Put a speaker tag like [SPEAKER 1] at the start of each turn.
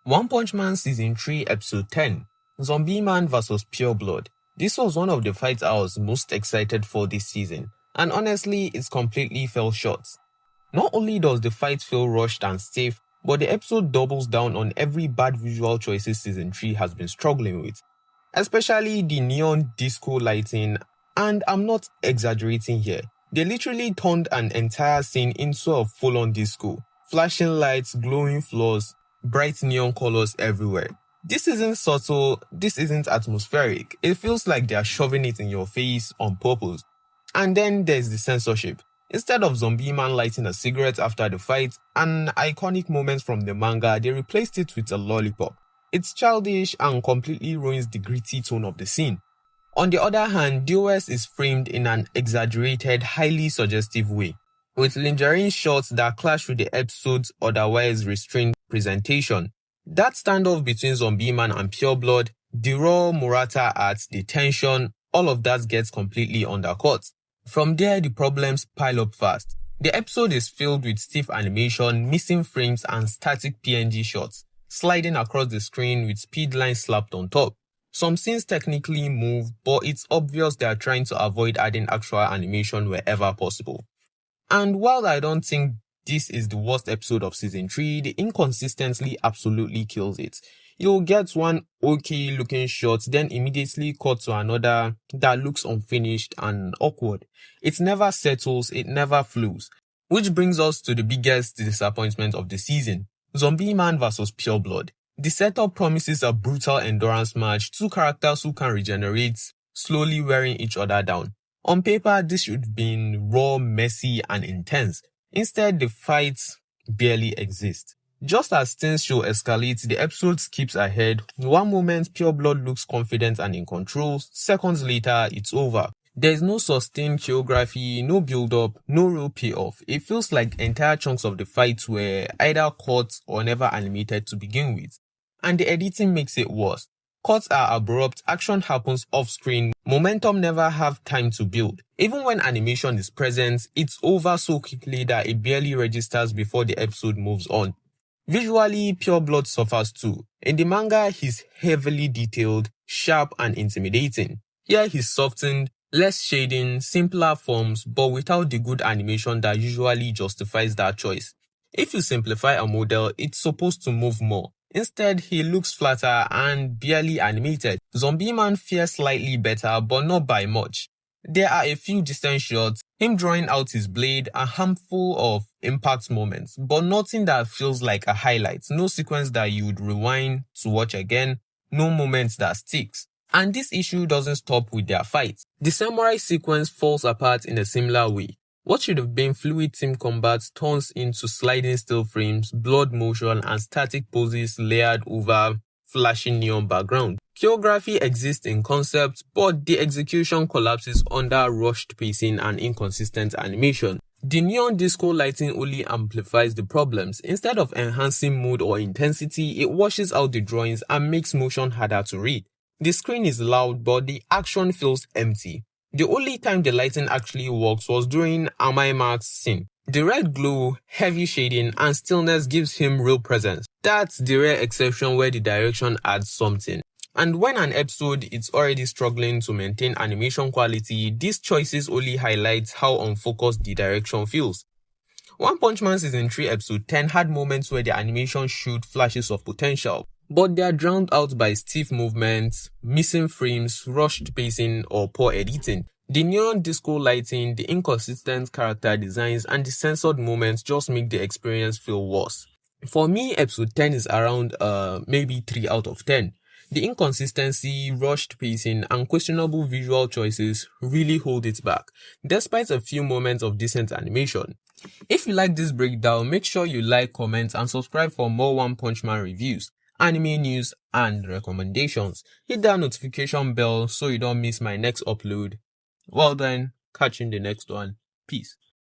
[SPEAKER 1] One Punch Man Season 3 Episode 10, Zombie Man vs Pure Blood. This was one of the fights I was most excited for this season, and honestly, it completely fell short. Not only does the fight feel rushed and stiff, but the episode doubles down on every bad visual choices Season 3 has been struggling with, especially the neon disco lighting, and I'm not exaggerating here. They literally turned an entire scene into a full-on disco, flashing lights, glowing floors, bright neon colors everywhere. This isn't subtle, this isn't atmospheric. It feels like they are shoving it in your face on purpose. And then there's the censorship. Instead of Zombie Man lighting a cigarette after the fight, an iconic moment from the manga, they replaced it with a lollipop. It's childish and completely ruins the gritty tone of the scene. On the other hand, DOS is framed in an exaggerated, highly suggestive way, with lingering shots that clash with the episode's otherwise restrained presentation. That standoff between Zombie Man and Pure Blood, the raw Murata art, the tension, all of that gets completely undercut. From there, the problems pile up fast. The episode is filled with stiff animation, missing frames and static PNG shots, sliding across the screen with speed lines slapped on top. Some scenes technically move, but it's obvious they are trying to avoid adding actual animation wherever possible. And while I don't think this is the worst episode of Season 3, the inconsistency absolutely kills it. You'll get one okay looking shot, then immediately cut to another that looks unfinished and awkward. It never settles, it never flows. Which brings us to the biggest disappointment of the season, Zombie Man vs Pure Blood. The setup promises a brutal endurance match, two characters who can regenerate, slowly wearing each other down. On paper, this should have been raw, messy, and intense. Instead, the fights barely exist. Just as things should escalate, the episode skips ahead. One moment, Pure Blood looks confident and in control. Seconds later, it's over. There is no sustained choreography, no build-up, no real payoff. It feels like entire chunks of the fights were either cut or never animated to begin with. And the editing makes it worse. Cuts are abrupt, action happens off-screen, momentum never have time to build. Even when animation is present, it's over so quickly that it barely registers before the episode moves on. Visually, Pure Blood suffers too. In the manga, he's heavily detailed, sharp and intimidating. Here he's softened, less shading, simpler forms, but without the good animation that usually justifies that choice. If you simplify a model, it's supposed to move more. Instead, he looks flatter and barely animated. Zombie Man fares slightly better, but not by much. There are a few distant shots, him drawing out his blade, a handful of impact moments, but nothing that feels like a highlight, no sequence that you would rewind to watch again, no moment that sticks. And this issue doesn't stop with their fight. The samurai sequence falls apart in a similar way. What should have been fluid team combat turns into sliding still frames, blood motion, and static poses layered over flashing neon background. Choreography exists in concept, but the execution collapses under rushed pacing and inconsistent animation. The neon disco lighting only amplifies the problems. Instead of enhancing mood or intensity, it washes out the drawings and makes motion harder to read. The screen is loud, but the action feels empty. The only time the lighting actually works was during Amai Mark's scene. The red glow, heavy shading, and stillness gives him real presence. That's the rare exception where the direction adds something. And when an episode is already struggling to maintain animation quality, these choices only highlight how unfocused the direction feels. One Punch Man Season 3 Episode 10 had moments where the animation showed flashes of potential, but they are drowned out by stiff movements, missing frames, rushed pacing, or poor editing. The neon disco lighting, the inconsistent character designs, and the censored moments just make the experience feel worse. For me, Episode 10 is around maybe 3 out of 10. The inconsistency, rushed pacing, and questionable visual choices really hold it back, despite a few moments of decent animation. If you like this breakdown, make sure you like, comment, and subscribe for more One Punch Man reviews, anime news, and recommendations. Hit that notification bell so you don't miss my next upload. Well then, catch you in the next one. Peace.